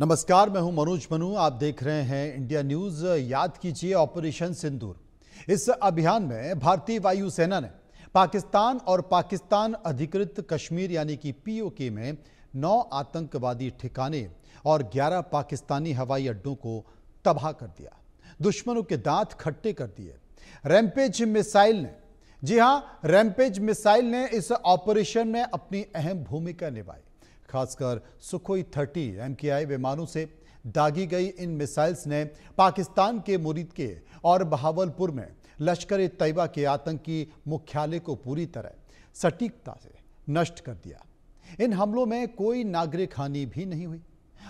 नमस्कार, मैं हूं मनोज मनु। आप देख रहे हैं इंडिया न्यूज। याद कीजिए ऑपरेशन सिंदूर। इस अभियान में भारतीय वायुसेना ने पाकिस्तान और पाकिस्तान अधिकृत कश्मीर यानी कि पीओके में 9 आतंकवादी ठिकाने और 11 पाकिस्तानी हवाई अड्डों को तबाह कर दिया, दुश्मनों के दांत खट्टे कर दिए। रैम्पेज मिसाइल ने, जी हां, रैम्पेज मिसाइल ने इस ऑपरेशन में अपनी अहम भूमिका निभाई। खासकर सुखोई 30 MKI विमानों से दागी गई इन मिसाइल्स ने पाकिस्तान के मुरीद के और बहावलपुर में लश्कर ए तैयबा के आतंकी मुख्यालय को पूरी तरह सटीकता से नष्ट कर दिया। इन हमलों में कोई नागरिक हानि भी नहीं हुई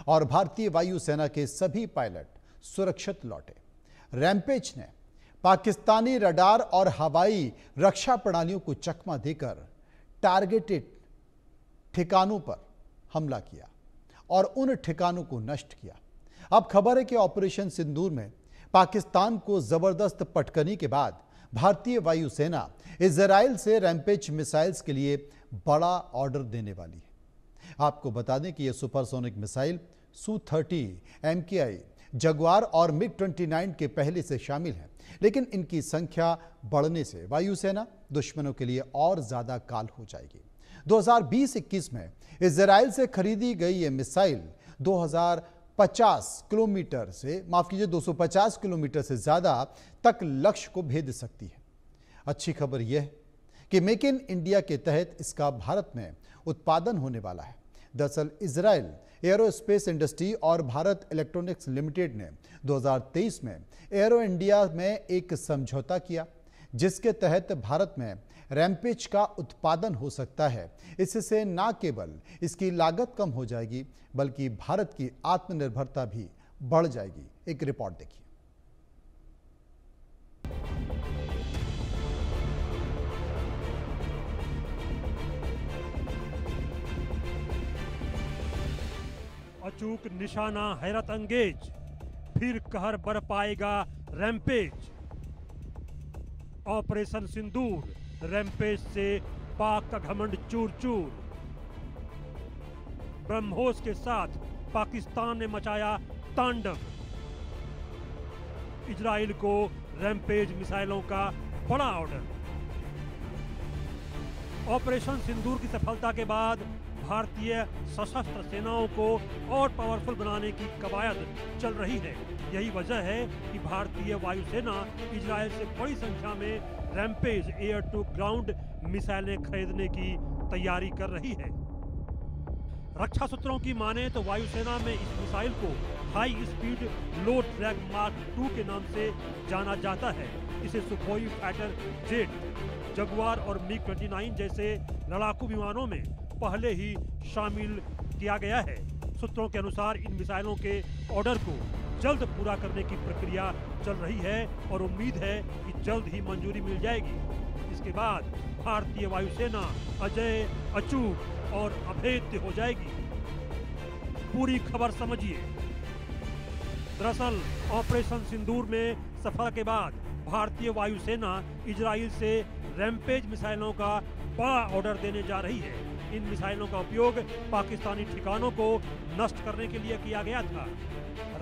और भारतीय वायुसेना के सभी पायलट सुरक्षित लौटे। रैम्पेज ने पाकिस्तानी रडार और हवाई रक्षा प्रणालियों को चकमा देकर टारगेटेड ठिकानों पर हमला किया और उन ठिकानों को नष्ट किया। अब खबर है कि ऑपरेशन सिंदूर में पाकिस्तान को जबरदस्त पटकनी के बाद भारतीय वायुसेना इजराइल से रैम्पेज मिसाइल्स के लिए बड़ा ऑर्डर देने वाली है। आपको बता दें कि यह supersonic missile Su-30 MKI, Jaguar और MiG-29 के पहले से शामिल है, लेकिन इनकी संख्या बढ़ने से वायुसेना दुश्मनों के लिए और ज्यादा काल हो जाएगी। 2020-21 में इजराइल से खरीदी गई ये मिसाइल 250 किलोमीटर से, माफ कीजिए, 250 किलोमीटर से ज्यादा तक लक्ष्य को भेद सकती है। अच्छी खबर यह है कि मेक इन इंडिया के तहत इसका भारत में उत्पादन होने वाला है। दरअसल इजराइल एरोस्पेस इंडस्ट्री और भारत इलेक्ट्रॉनिक्स लिमिटेड ने 2023 में एरो इंडिया में एक समझौता किया, जिसके तहत भारत में रैम्पेज का उत्पादन हो सकता है। इससे न केवल इसकी लागत कम हो जाएगी, बल्कि भारत की आत्मनिर्भरता भी बढ़ जाएगी। एक रिपोर्ट देखिए। अचूक निशाना हैरत अंगेज, फिर कहर बरपाएगा रैम्पेज। ऑपरेशन सिंदूर, रैम्पेज से पाक का घमंड चूर चूर। ब्रह्मोस के साथ पाकिस्तान ने मचाया तांडव। इजराइल को रैम्पेज मिसाइलों का बड़ा ऑर्डर। ऑपरेशन सिंदूर की सफलता के बाद भारतीय सशस्त्र सेनाओं को और पावरफुल बनाने की कवायद चल रही है। यही वजह है कि भारतीय वायुसेना इजराइल से बड़ी संख्या में रैम्पेज एयर टू ग्राउंड मिसाइलें खरीदने की तैयारी कर रही है। रक्षा सूत्रों की माने तो वायुसेना में इस मिसाइल को हाई स्पीड लो ड्रैग मार्क 2 के नाम से जाना जाता है। इसे सुखोई फाइटर जेट, जगुआर और MiG-29 जैसे लड़ाकू विमानों में पहले ही शामिल किया गया है। सूत्रों के अनुसार इन मिसाइलों के ऑर्डर को जल्द पूरा करने की प्रक्रिया चल रही है और उम्मीद है कि जल्द ही मंजूरी मिल जाएगी। इसके बाद भारतीय वायुसेना अजय, अचूक और अभेद्य हो जाएगी। पूरी खबर समझिए। दरअसल ऑपरेशन सिंदूर में सफलता के बाद भारतीय वायुसेना इजराइल से रैम्पेज मिसाइलों का बड़ा ऑर्डर देने जा रही है। इन मिसाइलों का उपयोग पाकिस्तानी ठिकानों को नष्ट करने के लिए किया गया था।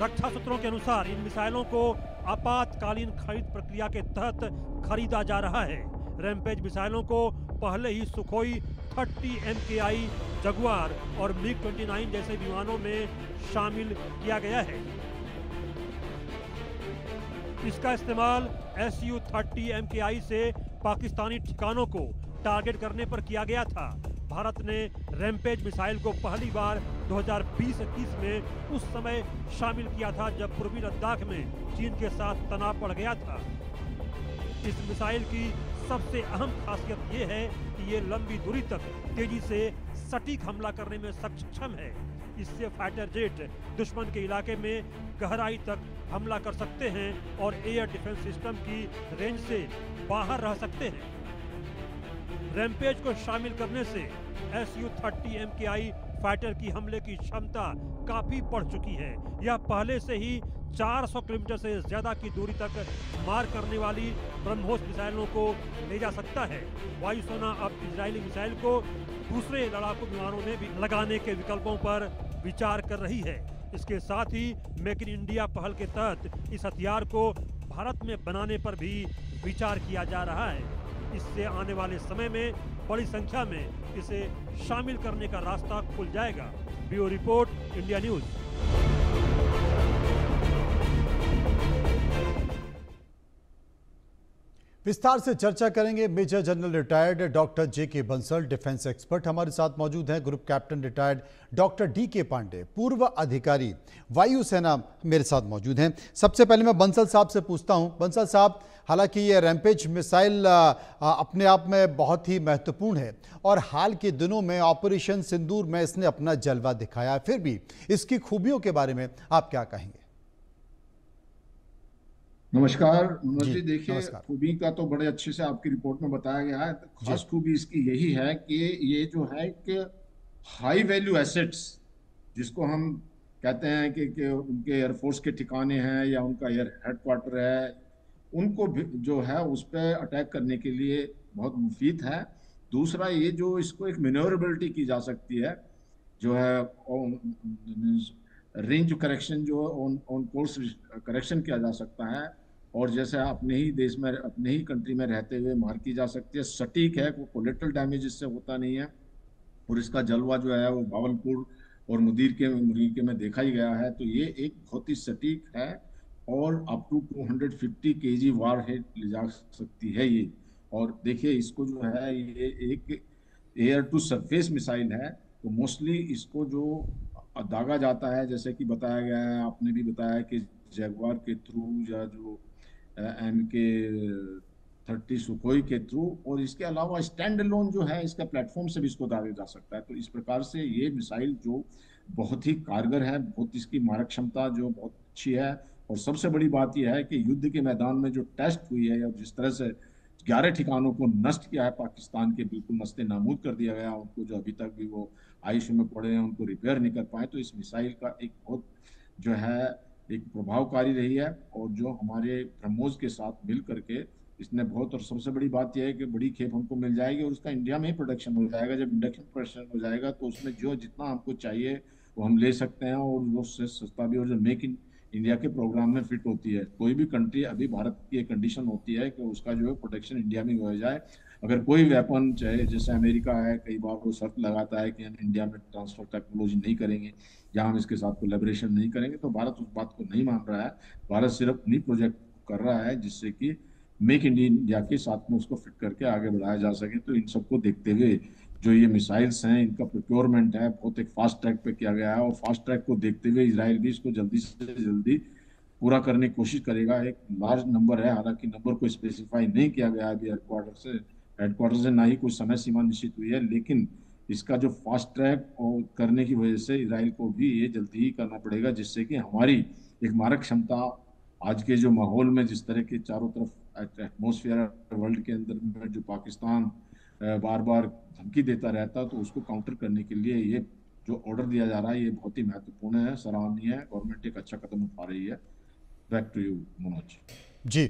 रक्षा सूत्रों के अनुसार इन मिसाइलों को आपातकालीन खरीद प्रक्रिया के तहत खरीदा जा रहा है। रैम्पेज मिसाइलों को पहले ही सुखोई 30 MKI, जगुआर और MiG-29 जैसे विमानों में शामिल किया गया है। इसका इस्तेमाल Su-30 MKI से पाकिस्तानी ठिकानों को टारगेट करने पर किया गया था। भारत ने रैम्पेज मिसाइल को पहली बार 2020-21 में उस समय शामिल किया था जब पूर्वी लद्दाख में चीन के साथ तनाव बढ़ गया था। इस मिसाइल की सबसे अहम खासियत यह है कि ये लंबी दूरी तक तेजी से सटीक हमला करने में सक्षम है। इससे फाइटर जेट दुश्मन के इलाके में गहराई तक हमला कर सकते हैं और एयर डिफेंस सिस्टम की रेंज से बाहर रह सकते हैं। रैम्पेज को शामिल करने से Su-30 MKI फाइटर की हमले की क्षमता काफी बढ़ चुकी है। यह पहले से ही 400 किलोमीटर से ज्यादा की दूरी तक मार करने वाली ब्रह्मोस मिसाइलों को ले जा सकता है। वायुसेना अब इजरायली मिसाइल को दूसरे लड़ाकू विमानों में भी लगाने के विकल्पों पर विचार कर रही है। इसके साथ ही मेक इन इंडिया पहल के तहत इस हथियार को भारत में बनाने पर भी विचार किया जा रहा है। इससे आने वाले समय में बड़ी संख्या में इसे शामिल करने का रास्ता खुल जाएगा। Bureau report, India news. विस्तार से चर्चा करेंगे major general retired doctor J K. Bansal, defence expert हमारे साथ मौजूद हैं। Group captain retired doctor D K. Pandey, पूर्व अधिकारी वायुसेना, मेरे साथ मौजूद हैं। सबसे पहले मैं बंसल साहब से पूछता हूं। बंसल साहब, हालांकि ये रैम्पेज मिसाइल अपने आप में बहुत ही महत्वपूर्ण है और हाल के दिनों में ऑपरेशन सिंदूर में इसने अपना जलवा दिखाया, फिर भी इसकी खूबियों के बारे में आप क्या कहेंगे? नमस्कार मनोज जी। देखिए, नमस्कार। खूबी का तो बड़े अच्छे से आपकी रिपोर्ट में बताया गया है। तो खास खूबी इसकी यही है कि ये जो है कि हाई वैल्यू एसेट्स, जिसको हम कहते हैं कि उनके एयरफोर्स के ठिकाने हैं या उनका एयर हेडक्वार्टर है, उनको भी जो है उस पर अटैक करने के लिए बहुत मुफीद है। दूसरा, ये जो इसको एक मैन्योरेबिलिटी की जा सकती है, जो है रेंज करेक्शन, जो ऑन कोर्स करेक्शन किया जा सकता है, और जैसे अपने ही देश में, अपने ही कंट्री में रहते हुए मार की जा सकती है। सटीक है, कोई कोलेटरल डैमेज इससे होता नहीं है। और इसका जलवा जो है वो भावलपुर और मुदीर के में देखा ही गया है। तो ये एक बहुत ही सटीक है और up to 250 kg warhead ले जा सकती है ये। और देखिए, इसको जो है ये एक एयर टू सरफेस मिसाइल है। तो मोस्टली इसको जो दागा जाता है, जैसे कि बताया गया है, आपने भी बताया कि जैगवार के थ्रू या जो MK-30 सुखोई के थ्रू, और इसके अलावा स्टैंड अलोन जो है इसका प्लेटफॉर्म से भी इसको दागा जा सकता है। तो इस प्रकार से ये मिसाइल जो बहुत ही कारगर है, बहुत इसकी मारक क्षमता जो बहुत अच्छी है। और सबसे बड़ी बात यह है कि युद्ध के मैदान में जो टेस्ट हुई है, या जिस तरह से 11 ठिकानों को नष्ट किया है पाकिस्तान के, बिल्कुल नस्ते नाबूद कर दिया गया उनको, जो अभी तक भी वो आईसीयू में पड़े हैं, उनको रिपेयर नहीं कर पाए। तो इस मिसाइल का एक बहुत जो है एक प्रभावकारी रही है, और जो हमारे ब्रह्मोस के साथ मिल करके इसने बहुत, और सबसे बड़ी बात यह है कि बड़ी खेप हमको मिल जाएगी और उसका इंडिया में ही प्रोडक्शन हो जाएगा। जब इंडक्शन प्रोडक्शन हो जाएगा तो उसमें जो जितना हमको चाहिए वो हम ले सकते हैं, और वो सस्ता भी, और जो मेक इन इंडिया के प्रोग्राम में फिट होती है। कोई भी कंट्री, अभी भारत की एक कंडीशन होती है कि उसका जो है प्रोटेक्शन इंडिया में हो जाए। अगर कोई वेपन, चाहे जैसे अमेरिका है, कई बार वो शर्त लगाता है कि हम इंडिया में ट्रांसफर टेक्नोलॉजी नहीं करेंगे या हम इसके साथ कोलैबोरेशन नहीं करेंगे, तो भारत उस बात को नहीं मान रहा है। भारत सिर्फ अपनी प्रोजेक्ट कर रहा है, जिससे कि मेक इन इंडिया के साथ में उसको फिट करके आगे बढ़ाया जा सके। तो इन सबको देखते हुए जो ये मिसाइल्स हैं, इनका प्रोक्योरमेंट है बहुत एक फास्ट ट्रैक पे किया गया है, और फास्ट ट्रैक को देखते हुए इजराइल भी इसको जल्दी से जल्दी पूरा करने की कोशिश करेगा। एक लार्ज नंबर है, हालांकि नंबर को स्पेसिफाई नहीं किया गया अभी हेडक्वार्टर से ना ही कोई समय सीमा निश्चित हुई है, लेकिन इसका जो फास्ट ट्रैक और करने की वजह से इजराइल को भी ये जल्दी ही करना पड़ेगा, जिससे कि हमारी एक मारक क्षमता आज के जो माहौल में, जिस तरह के चारों तरफ एटमोसफियर वर्ल्ड के अंदर में जो पाकिस्तान बार बार धमकी देता रहता, तो उसको काउंटर करने के लिए ये जो ऑर्डर दिया जा रहा है ये बहुत ही महत्वपूर्ण है, सराहनीय है। गवर्नमेंट एक अच्छा कदम उठा रही है। Back to you Manoj ji.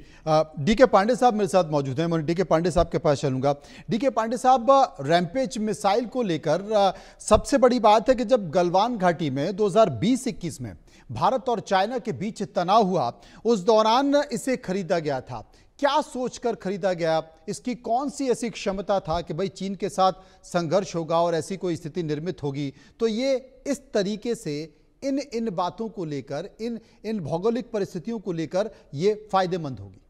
D K. Pandey साहब मेरे साथ मौजूद हैं। मैं डी.के. पांडे साहब के पास चलूंगा। डी.के. पांडे साहब, रैम्पेज मिसाइल को लेकर सबसे बड़ी बात है कि जब गलवान घाटी में 2020-21 में भारत और चाइना के बीच तनाव हुआ, उस दौरान इसे खरीदा गया था। क्या सोचकर खरीदा गया? इसकी कौन सी ऐसी क्षमता था कि भाई चीन के साथ संघर्ष होगा और ऐसी कोई स्थिति निर्मित होगी तो ये इस तरीके से इन बातों को लेकर, इन भौगोलिक परिस्थितियों को लेकर ये फायदेमंद होगी?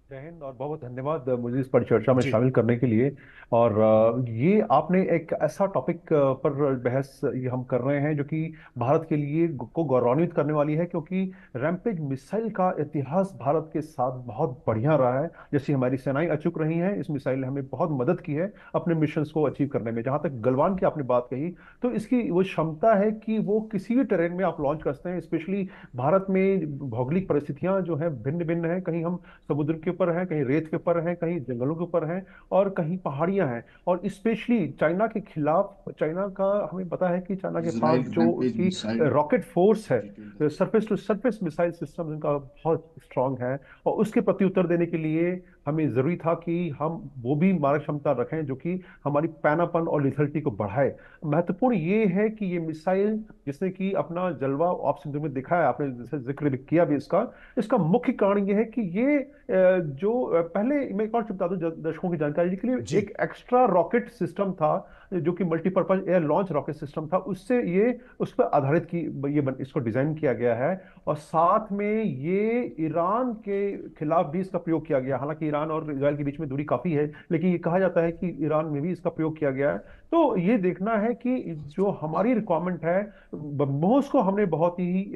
जय हिंद और बहुत बहुत धन्यवाद मुझे इस परिचर्चा में शामिल करने के लिए। और ये आपने एक ऐसा टॉपिक पर बहस ये हम कर रहे हैं जो कि भारत के लिए को गौरवान्वित करने वाली है, क्योंकि रैम्पेज मिसाइल का इतिहास भारत के साथ बहुत बढ़िया रहा है। जैसी हमारी सेनाएं अचूक रही हैं, इस मिसाइल ने हमें बहुत मदद की है अपने मिशन को अचीव करने में। जहां तक गलवान की आपने बात कही, तो इसकी वो क्षमता है कि वो किसी भी टेरेन में आप लॉन्च कर सकते हैं। स्पेशली भारत में भौगोलिक परिस्थितियां जो है भिन्न भिन्न है, कहीं हम समुद्र के ऊपर हैं, कहीं रेत के ऊपर हैं, कहीं जंगलों के ऊपर हैं, और कहीं पहाड़ियां हैं। और स्पेशली चाइना के खिलाफ, चाइना का हमें पता है कि चाइना के पास जो उसकी रॉकेट फोर्स है, surface to surface missile system उनका बहुत स्ट्रांग है, और उसके प्रति उत्तर देने के लिए हमें जरूरी था कि हम वो भी मारक क्षमता रखें जो कि हमारी पैनापन और लिथलिटी को बढ़ाए। महत्वपूर्ण ये है कि ये मिसाइल जिसने कि अपना जलवा ऑफ सिंधु में दिखाया, आपने जैसे जिक्र भी किया भी इसका, इसका मुख्य कारण ये है कि ये पहले मैं एक और चीज बता दूं दर्शकों की जानकारी के लिए, जी। एक एक्स्ट्रा रॉकेट सिस्टम था जो कि multipurpose air launch rocket system था, उससे ये उस पर आधारित की इसको डिजाइन किया गया है। और साथ में ये ईरान के खिलाफ भी इसका प्रयोग किया गया, हालांकि ईरान और इजराइल के बीच में दूरी काफी है, लेकिन ये कहा जाता है कि ईरान में भी इसका प्रयोग किया गया है। तो ये देखना है कि जो हमारी रिक्वायरमेंट है, ब्रह्मोस को हमने बहुत ही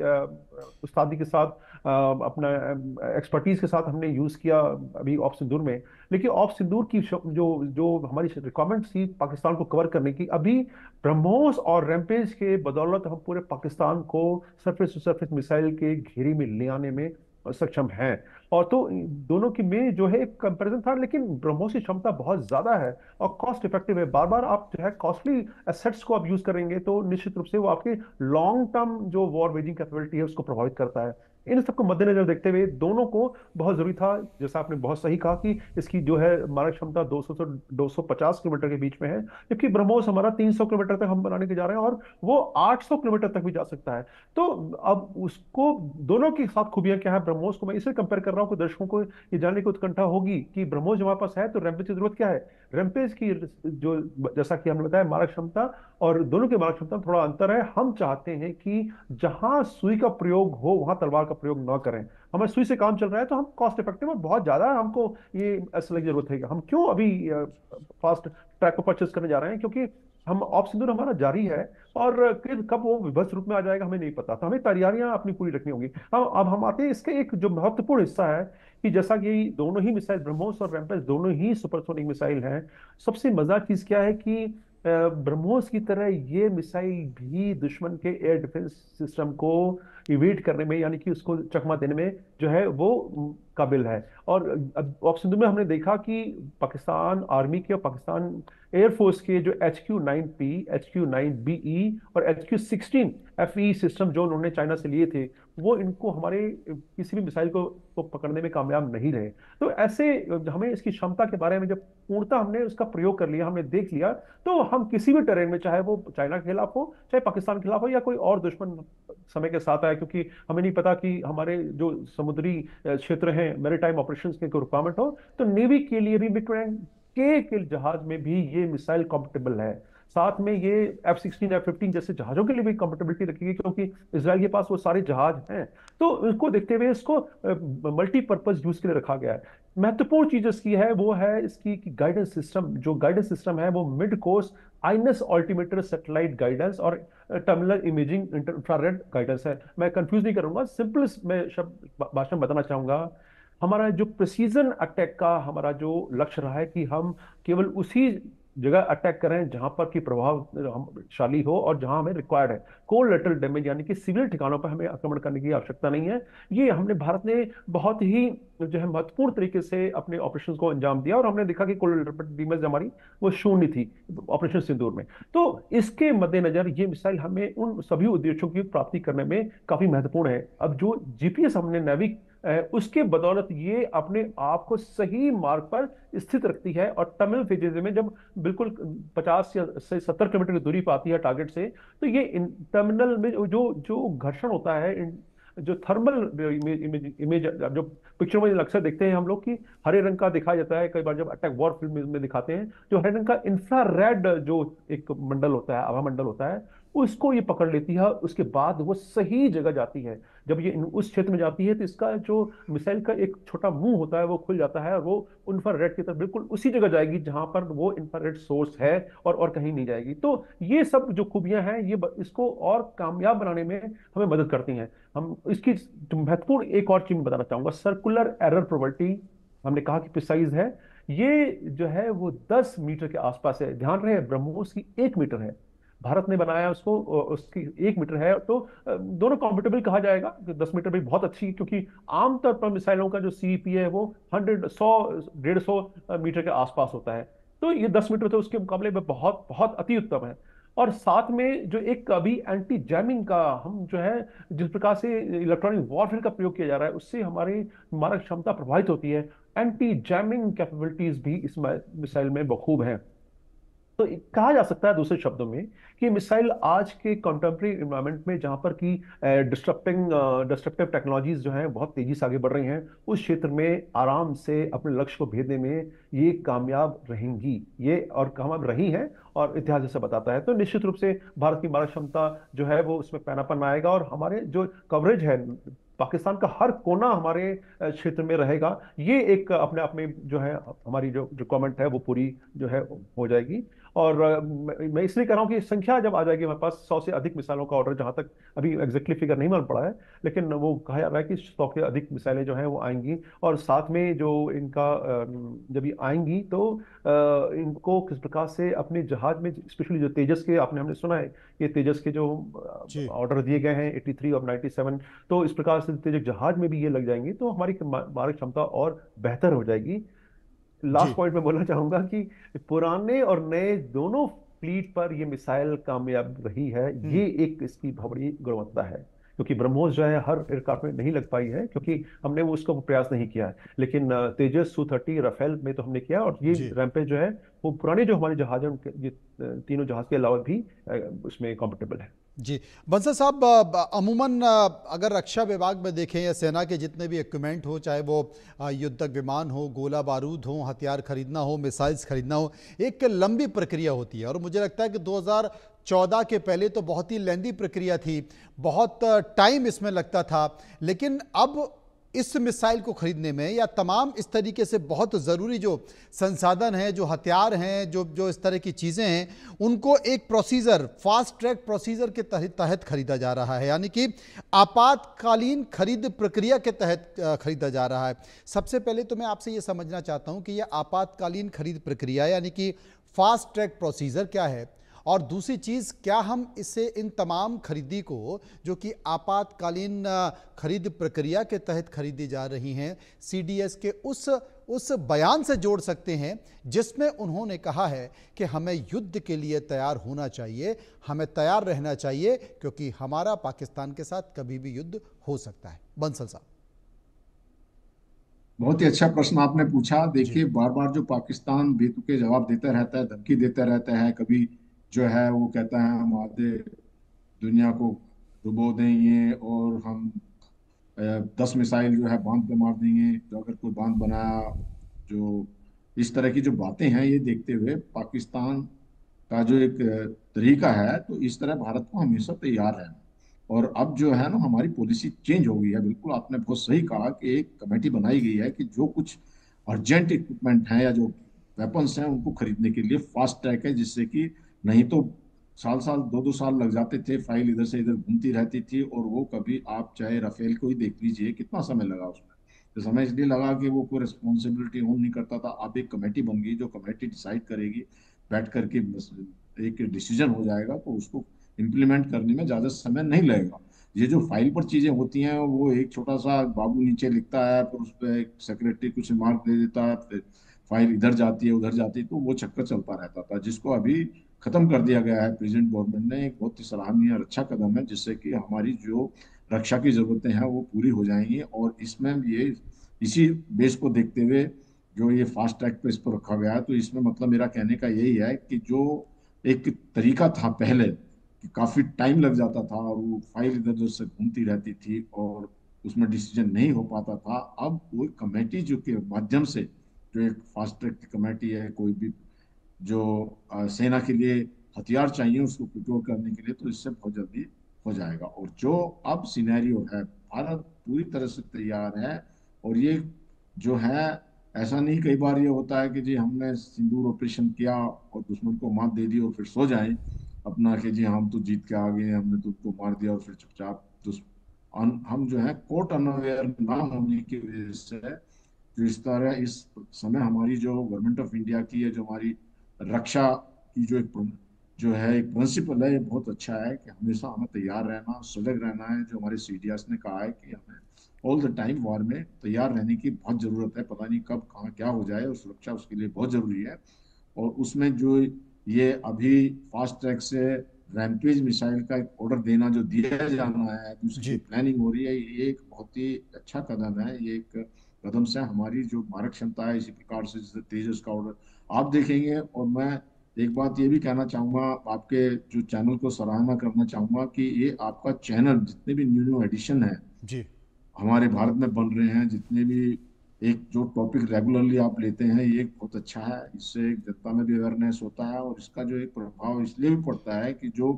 उस्तादी के साथ अपना एक्सपर्टीज के साथ हमने यूज किया अभी ऑफ सिंदूर में। लेकिन ऑफ सिंदूर की जो जो हमारी रिक्वायरमेंट थी पाकिस्तान को कवर करने की, अभी ब्रह्मोस और रैम्पेज के बदौलत हम पूरे पाकिस्तान को सरफेस टू सरफेस मिसाइल के घेरे में ले आने में सक्षम हैं। और तो दोनों की में जो है एक कंपैरिजन था, लेकिन ब्रह्मोस की क्षमता बहुत ज्यादा है और कॉस्ट इफेक्टिव है। बार बार आप जो है कॉस्टली एसेट्स को आप यूज करेंगे तो निश्चित रूप से वो आपके लॉन्ग टर्म जो वॉर वेजिंग कैपेबिलिटी है उसको प्रभावित करता है। इन सबको मद्देनजर देखते हुए दोनों को बहुत जरूरी था, जैसा आपने बहुत सही कहा कि इसकी जो है मारक क्षमता 200 से 250 किलोमीटर के बीच में है, जबकि ब्रह्मोस हमारा 300 किलोमीटर तक हम बनाने के जा रहे हैं और वो 800 किलोमीटर तक भी जा सकता है। तो अब उसको दोनों की साथ खूबियां क्या है ब्रह्मोस को मैं इसलिए कंपेयर कर रहा हूँ कि दर्शकों को ये जानने की उत्कंठा होगी कि ब्रह्मोस हमारे पास है तो रैम्पेज की जरूरत क्या है। रैम्पेज की जो जैसा कि हमने बताया मारक क्षमता और दोनों की मारक क्षमता में थोड़ा अंतर है। हम चाहते हैं कि जहां सुई का प्रयोग हो वहां तलवार का प्रयोग न करें। हमें सुई से काम चल रहा है तो हम कॉस्ट इफेक्टिव और बहुत ज्यादा हमको ये असले की जरूरत है। हम क्यों अभी फास्ट ट्रैक को परचेस करने जा रहे हैं, क्योंकि हम ऑफ सिंदूर हमारा जारी है और कब वो विभत्स रूप में आ जाएगा हमें नहीं पता, तो हमें तैयारियां अपनी पूरी रखनी होंगी। अब हम आते हैं इसके एक जो महत्वपूर्ण हिस्सा है कि जैसा कि दोनों ही मिसाइल ब्रह्मोस और रैम्पेज दोनों ही सुपरसोनिक मिसाइल हैं। सबसे मजा चीज क्या है कि ब्रह्मोस की तरह ये मिसाइल भी दुश्मन के एयर डिफेंस सिस्टम को इवेट करने में यानी कि उसको चकमा देने में जो है वो काबिल है। और अब ऑफ सिंधु में हमने देखा कि पाकिस्तान आर्मी के और पाकिस्तान एयरफोर्स के जो HQ-9P, HQ-9BE और HQ-16FE सिस्टम जो उन्होंने चाइना से लिए थे, वो इनको हमारे किसी भी मिसाइल को पकड़ने में कामयाब नहीं रहे। तो ऐसे हमें इसकी क्षमता के बारे में जब पूर्णतः हमने उसका प्रयोग कर लिया, हमने देख लिया, तो हम किसी भी टेरेन में, चाहे वो चाइना के खिलाफ हो, चाहे पाकिस्तान के खिलाफ हो या कोई और दुश्मन समय के साथ आए, क्योंकि हमें नहीं पता कि हमारे जो समुद्री क्षेत्र हैं मैरीटाइम ऑपरेशंस के रिक्वायरमेंट हो, तो नेवी के लिए भी के जहाज में भी ये मिसाइल कॉम्पेटेबल है। साथ में ये F-16 F-15 जैसे जहाजों के लिए भी कंपेटेबिलिटी रखी गई, क्योंकि इसराइल के पास वो सारे जहाज हैं। तो इसको देखते हुए इसको मल्टीपर्पज यूज के लिए रखा गया है। महत्वपूर्ण चीज इसकी है वो है इसकी गाइडेंस सिस्टम। जो गाइडेंस सिस्टम है वो mid course INS altimeter satellite guidance और टर्मिनल इमेजिंग इंफ्रारेड गाइडेंस है। मैं कंफ्यूज नहीं करूंगा, सिंपल मैं शब्द भाषा में बताना चाहूंगा। हमारा जो प्रिसीजन अटैक का हमारा जो लक्ष्य रहा है कि हम केवल उसी जगह अटैक करें जहां पर कि प्रभावशाली हो और जहां हमें रिक्वायर्ड है। कोलैटरल डैमेज यानी कि सिविल ठिकानों पर हमें आक्रमण करने की आवश्यकता नहीं है। ये हमने भारत ने बहुत ही जो है महत्वपूर्ण तरीके से अपने ऑपरेशंस को अंजाम दिया और हमने देखा कि कोलैटरल डैमेज हमारी वो शून्य थी ऑपरेशन सिंदूर में। तो इसके मद्देनजर ये मिसाइल हमें उन सभी उद्देश्यों की प्राप्ति करने में काफी महत्वपूर्ण है। अब जो जीपीएस हमने नैविक उसके बदौलत ये अपने आप को सही मार्ग पर स्थित रखती है और टनल फेजेज में जब बिल्कुल 50 से 70 किलोमीटर की दूरी पर आती है टारगेट से, तो ये टर्मिनल में जो जो घर्षण होता है, जो थर्मल इमेज जो पिक्चर में अक्सर देखते हैं हम लोग कि हरे रंग का दिखाया जाता है, कई बार जब अटैक वॉर फिल्म में दिखाते हैं, जो हरे रंग का इंफ्रारेड जो एक मंडल होता है, आभा मंडल होता है, उसको ये पकड़ लेती है। उसके बाद वो सही जगह जाती है। जब ये उस क्षेत्र में जाती है तो इसका जो मिसाइल का एक छोटा मुंह होता है वो खुल जाता है और वो इंफ्रारेड की तरफ बिल्कुल उसी जगह जाएगी जहां पर वो इंफ्रारेड सोर्स है और कहीं नहीं जाएगी। तो ये सब जो खूबियां हैं ये इसको और कामयाब बनाने में हमें मदद करती हैं। हम इसकी महत्वपूर्ण एक और चीज बताना चाहूंगा, सर्कुलर एरर प्रोबेबिलिटी। हमने कहा कि प्रिसाइज है, ये जो है वो 10 मीटर के आसपास है। ध्यान रहे ब्रह्मोस की 1 मीटर है, भारत ने बनाया उसको, उसकी 1 मीटर है। तो दोनों कॉम्पिटेबल कहा जाएगा। 10 मीटर भी बहुत अच्छी, क्योंकि आमतौर पर मिसाइलों का जो सीईपी है वो 100 मीटर के आसपास होता है। तो ये 10 मीटर तो उसके मुकाबले में बहुत बहुत अति उत्तम है। और साथ में जो एक अभी एंटी जैमिंग का हम जो है जिस प्रकार से इलेक्ट्रॉनिक वॉरफेयर का प्रयोग किया जा रहा है, उससे हमारी मारक क्षमता प्रभावित होती है। एंटी जैमिंग कैपेबिलिटीज भी इस मिसाइल में बखूब हैं। तो कहा जा सकता है दूसरे शब्दों में कि मिसाइल आज के कंटेम्प्रेरी इन्वायरमेंट में जहां पर की डिस्ट्रप्टिव टेक्नोलॉजीज जो हैं बहुत तेजी से आगे बढ़ रही हैं, उस क्षेत्र में आराम से अपने लक्ष्य को भेदने में ये कामयाब रहेंगी, ये और कामयाब रही हैं, और इतिहास जैसे बताता है। तो निश्चित रूप से भारत की मारक क्षमता जो है वो उसमें पैनापन आएगा, और हमारे जो कवरेज है, पाकिस्तान का हर कोना हमारे क्षेत्र में रहेगा। ये एक अपने आप में जो है हमारी जो जो कमेंट है वो पूरी जो है हो जाएगी। और मैं इसलिए कह रहा हूँ कि संख्या जब आ जाएगी हमारे पास 100 से अधिक मिसाइलों का ऑर्डर, जहां तक अभी एग्जैक्टली फिगर नहीं मालूम पड़ा है, लेकिन वो कहा जा रहा है कि 100 के अधिक मिसाइलें जो हैं वो आएंगी। और साथ में जो इनका जब ये आएंगी तो इनको किस प्रकार से अपने जहाज में, स्पेशली जो तेजस के आपने हमने सुना है, ये तेजस के जो जी ऑर्डर दिए गए हैं 83 और 97, तो इस प्रकार से तेजस जहाज में भी ये लग जाएंगे तो हमारी मारक क्षमता और बेहतर हो जाएगी। लास्ट जी पॉइंट में बोलना चाहूंगा कि पुराने और नए दोनों फ्लीट पर ये मिसाइल कामयाब रही है। ये एक इसकी बहुत बड़ी गुणवत्ता है, क्योंकि ब्रह्मोस जो है हर एयरक्राफ्ट में नहीं लग पाई है, क्योंकि हमने वो उसका प्रयास नहीं किया है। लेकिन तेजस, Su-30, राफेल में तो हमने किया, और ये जी रैम्पेज जो है वो पुराने जो हमारे जहाज हैं उनके ये तीनों जहाज के अलावा भी उसमें कॉम्पिटेबल है। जी बंसल साहब, अमूमन अगर रक्षा विभाग में देखें या सेना के जितने भी इक्विपमेंट हो, चाहे वो युद्धक विमान हो, गोला बारूद हो, हथियार खरीदना हो, मिसाइल्स खरीदना हो, एक लंबी प्रक्रिया होती है। और मुझे लगता है कि 2014 के पहले तो बहुत ही लेंदी प्रक्रिया थी, बहुत टाइम इसमें लगता था। लेकिन अब इस मिसाइल को खरीदने में या तमाम इस तरीके से बहुत ज़रूरी जो संसाधन हैं, जो हथियार हैं, जो जो इस तरह की चीज़ें हैं, उनको एक प्रोसीजर, फास्ट ट्रैक प्रोसीजर के तहत खरीदा जा रहा है, यानी कि आपातकालीन खरीद प्रक्रिया के तहत खरीदा जा रहा है। सबसे पहले तो मैं आपसे ये समझना चाहता हूँ कि यह आपातकालीन खरीद प्रक्रिया यानी कि फास्ट ट्रैक प्रोसीजर क्या है, और दूसरी चीज़, क्या हम इससे इन तमाम खरीदी को जो कि आपातकालीन खरीद प्रक्रिया के तहत खरीदी जा रही हैं, सीडीएस के उस बयान से जोड़ सकते हैं जिसमें उन्होंने कहा है कि हमें युद्ध के लिए तैयार होना चाहिए, हमें तैयार रहना चाहिए, क्योंकि हमारा पाकिस्तान के साथ कभी भी युद्ध हो सकता है। बंसल साहब, बहुत ही अच्छा प्रश्न आपने पूछा। जी देखिए, बार बार जो पाकिस्तान बेतुके जवाब देता रहता है, धमकी देता रहता है, कभी जो है वो कहता है हम आधे दुनिया को डुबो देंगे और हम 10 मिसाइल जो है बांध पे मार देंगे, जो अगर कोई बांध बनाया, जो इस तरह की जो बातें हैं, ये देखते हुए पाकिस्तान का जो एक तरीका है, तो इस तरह भारत को हमेशा तैयार रहना। और अब जो है ना, हमारी पॉलिसी चेंज हो गई है। बिल्कुल आपने बहुत सही कहा कि एक कमेटी बनाई गई है कि जो कुछ अर्जेंट इक्विपमेंट हैं या जो वेपन्स हैं उनको खरीदने के लिए फास्ट ट्रैक है, जिससे कि नहीं तो साल साल 2-2 साल लग जाते थे, फाइल इधर से इधर घूमती रहती थी, और वो कभी, आप चाहे राफेल को ही देख लीजिए कितना समय लगा उसमें। तो समय इसलिए लगा कि वो कोई रिस्पॉन्सिबिलिटी ओन नहीं करता था। अब एक कमेटी बन गई, जो कमेटी डिसाइड करेगी, बैठ करके एक डिसीजन हो जाएगा, तो उसको इम्प्लीमेंट करने में ज्यादा समय नहीं लगेगा। ये जो फाइल पर चीजें होती हैं, वो एक छोटा सा बाबू नीचे लिखता है, फिर उस पर एक सेक्रेटरी कुछ रिमार्क दे देता है, फिर फाइल इधर जाती है उधर जाती है, तो वो चक्कर चलता रहता था, जिसको अभी खत्म कर दिया गया है प्रेजेंट गवर्नमेंट ने। एक बहुत ही सराहनीय और अच्छा कदम है, जिससे कि हमारी जो रक्षा की जरूरतें हैं वो पूरी हो जाएंगी। और इसमें ये इसी बेस को देखते हुए जो ये फास्ट ट्रैक पे इस पर रखा गया है, तो इसमें मतलब मेरा कहने का यही है कि जो एक तरीका था पहले कि काफी टाइम लग जाता था और वो फाइल इधर उधर से घूमती रहती थी और उसमें डिसीजन नहीं हो पाता था, अब वो कमेटी जो के माध्यम से, जो एक फास्ट ट्रैक की कमेटी है, कोई भी जो सेना के लिए हथियार चाहिए उसको प्रिपेयर करने के लिए, तो इससे बहुत जल्दी हो जाएगा। और जो अब सिनेरियो है, भारत पूरी तरह से तैयार है। और ये जो है, ऐसा नहीं कई बार ये होता है कि जी हमने सिंदूर ऑपरेशन किया और दुश्मन को मात दे दी और फिर सो जाए अपना कि जी हम तो जीत के आ गए, हमने तो उसको मार दिया और फिर चुपचाप हम जो है कोर्ट अनअवेयर ना होने की वजह से, जो इस तरह इस समय हमारी जो गवर्नमेंट ऑफ इंडिया की है, जो हमारी रक्षा की जो है एक प्रिंसिपल है, ये बहुत अच्छा है कि हमेशा हमें तैयार रहना, सजग रहना है। जो हमारे सीडीएस ने कहा है कि हमें ऑल द टाइम वॉर में तैयार रहने की बहुत जरूरत है, पता नहीं कब कहाँ क्या हो जाए, और सुरक्षा उसके लिए बहुत जरूरी है। और उसमें जो ये अभी फास्ट ट्रैक से रैम्पेज मिसाइल का एक ऑर्डर देना जो दिया जाना है, तो उसकी जी प्लानिंग हो रही है, ये एक बहुत ही अच्छा कदम है। ये एक कदम से हमारी जो मारक क्षमता है, इसी प्रकार से जैसे तेजस का ऑर्डर आप देखेंगे। और मैं एक बात ये भी कहना चाहूंगा, आपके जो चैनल को सराहना करना चाहूंगा कि ये आपका चैनल जितने भी न्यू न्यू एडिशन है जी हमारे भारत में बन रहे हैं, जितने भी एक जो टॉपिक रेगुलरली आप लेते हैं, ये बहुत अच्छा है। इससे एक जनता में भी अवेयरनेस होता है, और इसका जो एक प्रभाव इसलिए भी पड़ता है कि जो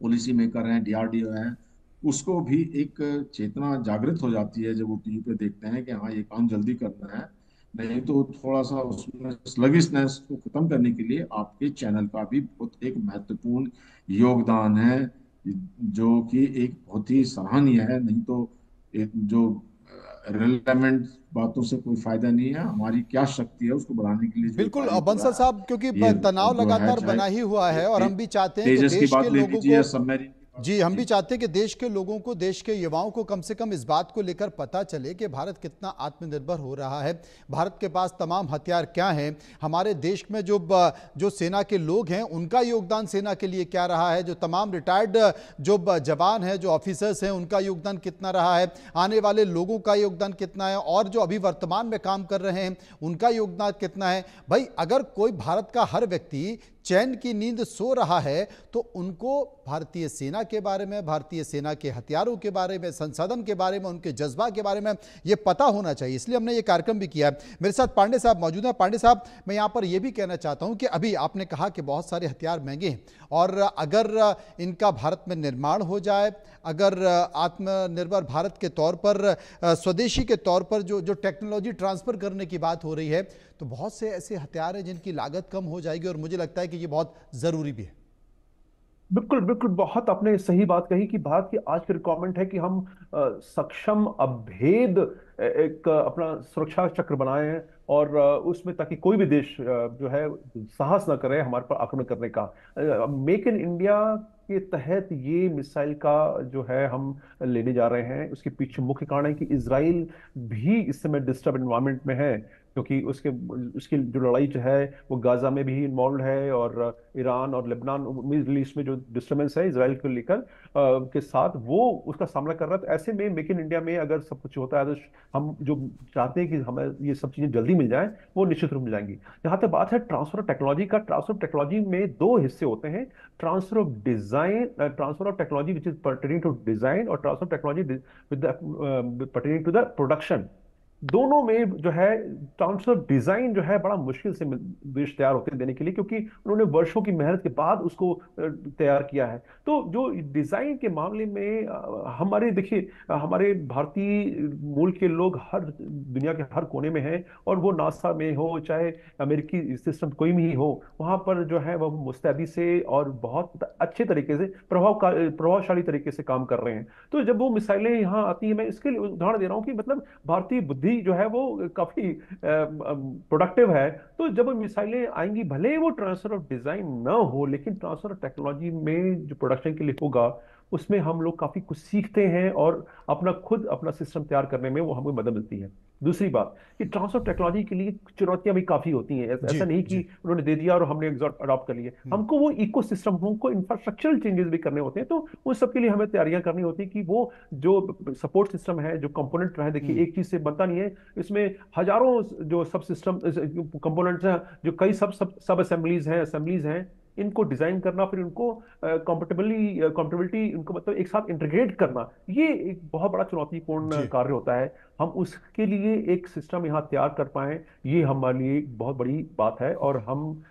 पॉलिसी मेकर हैं, डीआरडीओ हैं, उसको भी एक चेतना जागृत हो जाती है जब वो टीवी पे देखते हैं कि हाँ ये काम जल्दी करना है। नहीं तो थोड़ा सा उसमें स्लगिशनेस को खत्म करने के लिए आपके चैनल का भी बहुत एक महत्वपूर्ण योगदान है, जो कि एक बहुत ही सराहनीय है। नहीं तो एक जो रिलेवेंट बातों से कोई फायदा नहीं है। हमारी क्या शक्ति है उसको बढ़ाने के लिए जो बिल्कुल। कार्य हो बंसल रहा है, साहब, क्योंकि ये तनाव जो है, लगातार चाहे बना ही हुआ है और हम भी चाहते हैं कि तेजस की देश के बात ले लोगों लीजिए या को, सबमरीन की बात। जी हम भी जी चाहते हैं कि देश के लोगों को, देश के युवाओं को कम से कम इस बात को लेकर पता चले कि भारत कितना आत्मनिर्भर हो रहा है, भारत के पास तमाम हथियार क्या हैं, हमारे देश में जो सेना के लोग हैं उनका योगदान सेना के लिए क्या रहा है, जो तमाम रिटायर्ड जो जवान हैं, जो ऑफिसर्स हैं, उनका योगदान कितना रहा है, आने वाले लोगों का योगदान कितना है, और जो अभी वर्तमान में काम कर रहे हैं उनका योगदान कितना है। भाई अगर कोई भारत का हर व्यक्ति चैन की नींद सो रहा है तो उनको भारतीय सेना के बारे में, भारतीय सेना के हथियारों के बारे में, संसाधन के बारे में, उनके जज्बा के बारे में ये पता होना चाहिए। इसलिए हमने ये कार्यक्रम भी किया है। मेरे साथ पांडे साहब मौजूद हैं। पांडे साहब, मैं यहाँ पर यह भी कहना चाहता हूँ कि अभी आपने कहा कि बहुत सारे हथियार महंगे हैं, और अगर इनका भारत में निर्माण हो जाए, अगर आत्मनिर्भर भारत के तौर पर, स्वदेशी के तौर पर जो जो टेक्नोलॉजी ट्रांसफर करने की बात हो रही है, तो बहुत से ऐसे हथियार हैं जिनकी लागत कम हो जाएगी, और मुझे लगता है कि ये बहुत ज़रूरी भी है। बिल्कुल बिल्कुल, बहुत आपने सही बात कही कि भारत की आज की रिक्वायरमेंट है कि हम सक्षम अभेद एक अपना सुरक्षा चक्र बनाएं, और उसमें ताकि कोई भी देश जो है साहस ना करे हमारे पर आक्रमण करने का। मेक इन इंडिया के तहत ये मिसाइल का जो है हम लेने जा रहे हैं, उसके पीछे मुख्य कारण है कि इसराइल भी इस समय डिस्टर्ब एनवायरनमेंट में है, क्योंकि उसके उसकी जो लड़ाई जो है वो गाजा में भी इन्वॉल्व है, और ईरान और लेबनान, मिडल ईस्ट में जो डिस्टर्बेंस है इसराइल को लेकर के साथ, वो उसका सामना कर रहा है। तो ऐसे में मेक इन इंडिया में अगर सब कुछ होता है तो हम जो चाहते हैं कि हमें ये सब चीजें जल्दी मिल जाए, वो निश्चित रूप मिल जाएंगी। जहां तक बात है ट्रांसफर ऑफ टेक्नोलॉजी का, ट्रांसफर ऑफ टेक्नोलॉजी में दो हिस्से होते हैं, transfer of design, transfer of technology which is pertaining to design, और transfer of technology with pertaining to the production. दोनों में जो है ट्रांसफर डिजाइन जो है बड़ा मुश्किल से देश तैयार होते हैं देने के लिए, क्योंकि उन्होंने वर्षों की मेहनत के बाद उसको तैयार किया है। तो जो डिजाइन के मामले में हमारे देखिए, हमारे भारतीय मूल के लोग हर दुनिया के हर कोने में हैं, और वो नासा में हो चाहे अमेरिकी सिस्टम कोई भी हो, वहां पर जो है वह मुस्तैदी से और बहुत अच्छे तरीके से प्रभावशाली तरीके से काम कर रहे हैं। तो जब वो मिसाइलें यहाँ आती है, मैं इसके लिए उदाहरण दे रहा हूँ कि मतलब भारतीय बुद्धि जो है वो काफी प्रोडक्टिव है। तो जब मिसाइलें आएंगी, भले ही वो ट्रांसफर ऑफ डिजाइन ना हो, लेकिन ट्रांसफर ऑफ टेक्नोलॉजी में जो प्रोडक्शन के लिए होगा, उसमें हम लोग काफी कुछ सीखते हैं, और अपना सिस्टम तैयार करने में वो हमें मदद मिलती है। दूसरी बात कि ट्रांसफर टेक्नोलॉजी के लिए चुनौतियां भी काफी होती हैं। जी ऐसा नहीं कि जी। उन्होंने दे दिया और हमने अडॉप्ट कर लिए, हमको वो इकोसिस्टम, हमको इंफ्रास्ट्रक्चरल चेंजेस भी करने होते हैं। तो उन सब के लिए हमें तैयारियां करनी होती है कि वो जो सपोर्ट सिस्टम है, जो कंपोनेंट है, देखिए एक चीज से बनता नहीं है, इसमें हजारों जो सब सिस्टम कंपोनेंट्स हैं, जो कई सब असेंबलीज हैं, इनको डिजाइन करना, फिर उनको कंपेटेबिलिटी, उनको मतलब एक साथ इंटीग्रेट करना, ये एक बहुत बड़ा चुनौतीपूर्ण जी कार्य होता है। हम उसके लिए एक सिस्टम यहाँ तैयार कर पाए, ये हमारे लिए एक बहुत बड़ी बात है, और हम